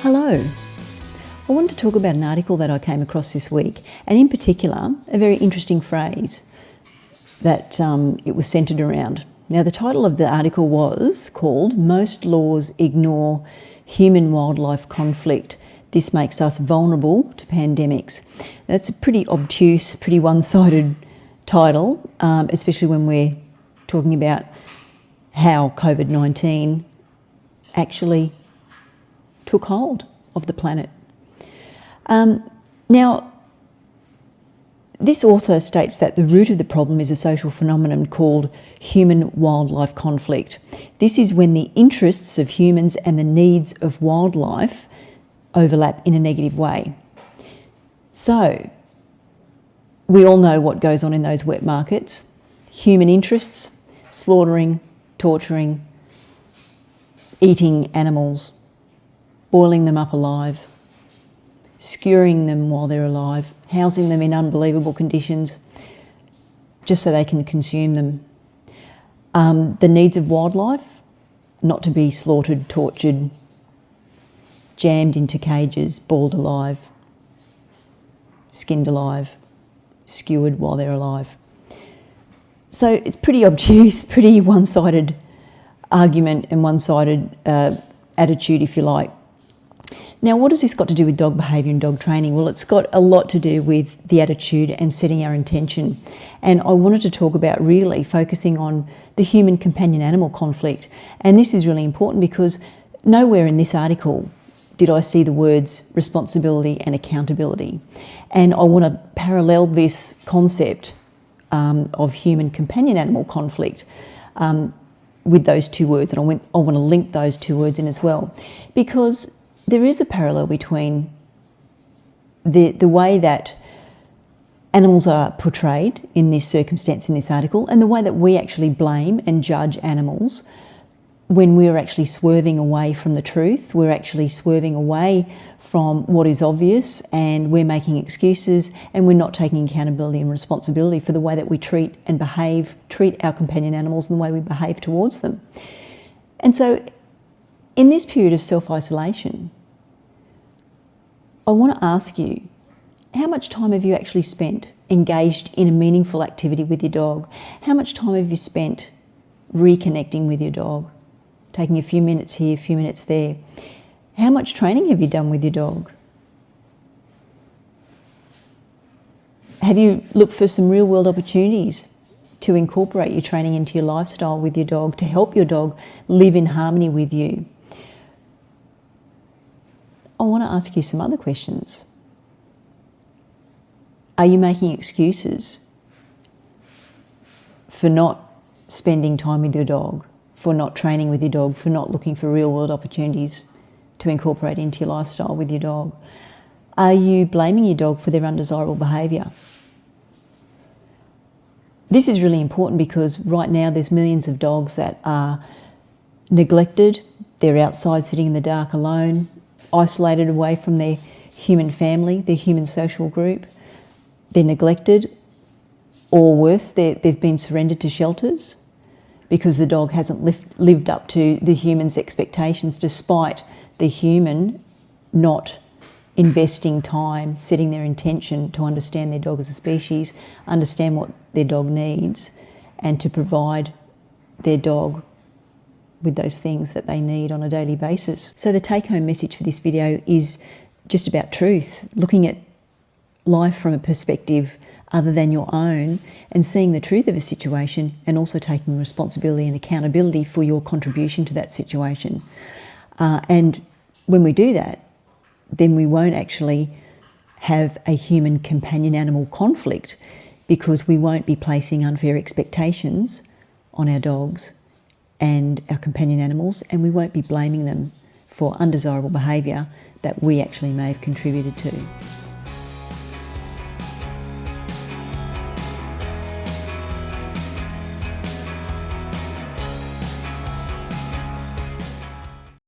Hello. I wanted to talk about an article that I came across this week, and in particular, a very interesting phrase that it was centred around. Now, the title of the article was called "Most Laws Ignore Human-Wildlife Conflict. This makes us vulnerable to pandemics." That's a pretty obtuse, pretty one-sided title, especially when we're talking about how COVID-19 actually took hold of the planet. Now, this author states that the root of the problem is a social phenomenon called human-wildlife conflict. This is when the interests of humans and the needs of wildlife overlap in a negative way. So, we all know what goes on in those wet markets. Human interests, slaughtering, torturing, eating animals, boiling them up alive, skewering them while they're alive, housing them in unbelievable conditions just so they can consume them. The needs of wildlife, not to be slaughtered, tortured, jammed into cages, boiled alive, skinned alive, skewered while they're alive. So it's pretty obtuse, pretty one-sided argument and one-sided attitude, if you like. Now, what has this got to do with dog behaviour and dog training? Well, it's got a lot to do with the attitude and setting our intention. And I wanted to talk about really focusing on the human companion animal conflict. And this is really important because nowhere in this article did I see the words responsibility and accountability. And I want to parallel this concept of human companion animal conflict with those two words. And I want to link those two words in as well, because there is a parallel between the way that animals are portrayed in this circumstance, in this article, and the way that we actually blame and judge animals when we're actually swerving away from the truth. We're actually swerving away from what is obvious, and we're making excuses, and we're not taking accountability and responsibility for the way that we treat our companion animals and the way we behave towards them. And so in this period of self-isolation, I want to ask you, how much time have you actually spent engaged in a meaningful activity with your dog? How much time have you spent reconnecting with your dog, taking a few minutes here, a few minutes there? How much training have you done with your dog? Have you looked for some real-world opportunities to incorporate your training into your lifestyle with your dog, to help your dog live in harmony with you? I want to ask you some other questions. Are you making excuses for not spending time with your dog, for not training with your dog, for not looking for real-world opportunities to incorporate into your lifestyle with your dog? Are you blaming your dog for their undesirable behaviour? This is really important because right now there's millions of dogs that are neglected. They're outside sitting in the dark alone, isolated away from their human family, their human social group. They're neglected, or worse, they've been surrendered to shelters because the dog hasn't lived up to the human's expectations, despite the human not investing time, setting their intention to understand their dog as a species, understand what their dog needs, and to provide their dog with those things that they need on a daily basis. So the take-home message for this video is just about truth, looking at life from a perspective other than your own and seeing the truth of a situation, and also taking responsibility and accountability for your contribution to that situation. And when we do that, then we won't actually have a human companion animal conflict, because we won't be placing unfair expectations on our dogs and our companion animals, and we won't be blaming them for undesirable behaviour that we actually may have contributed to.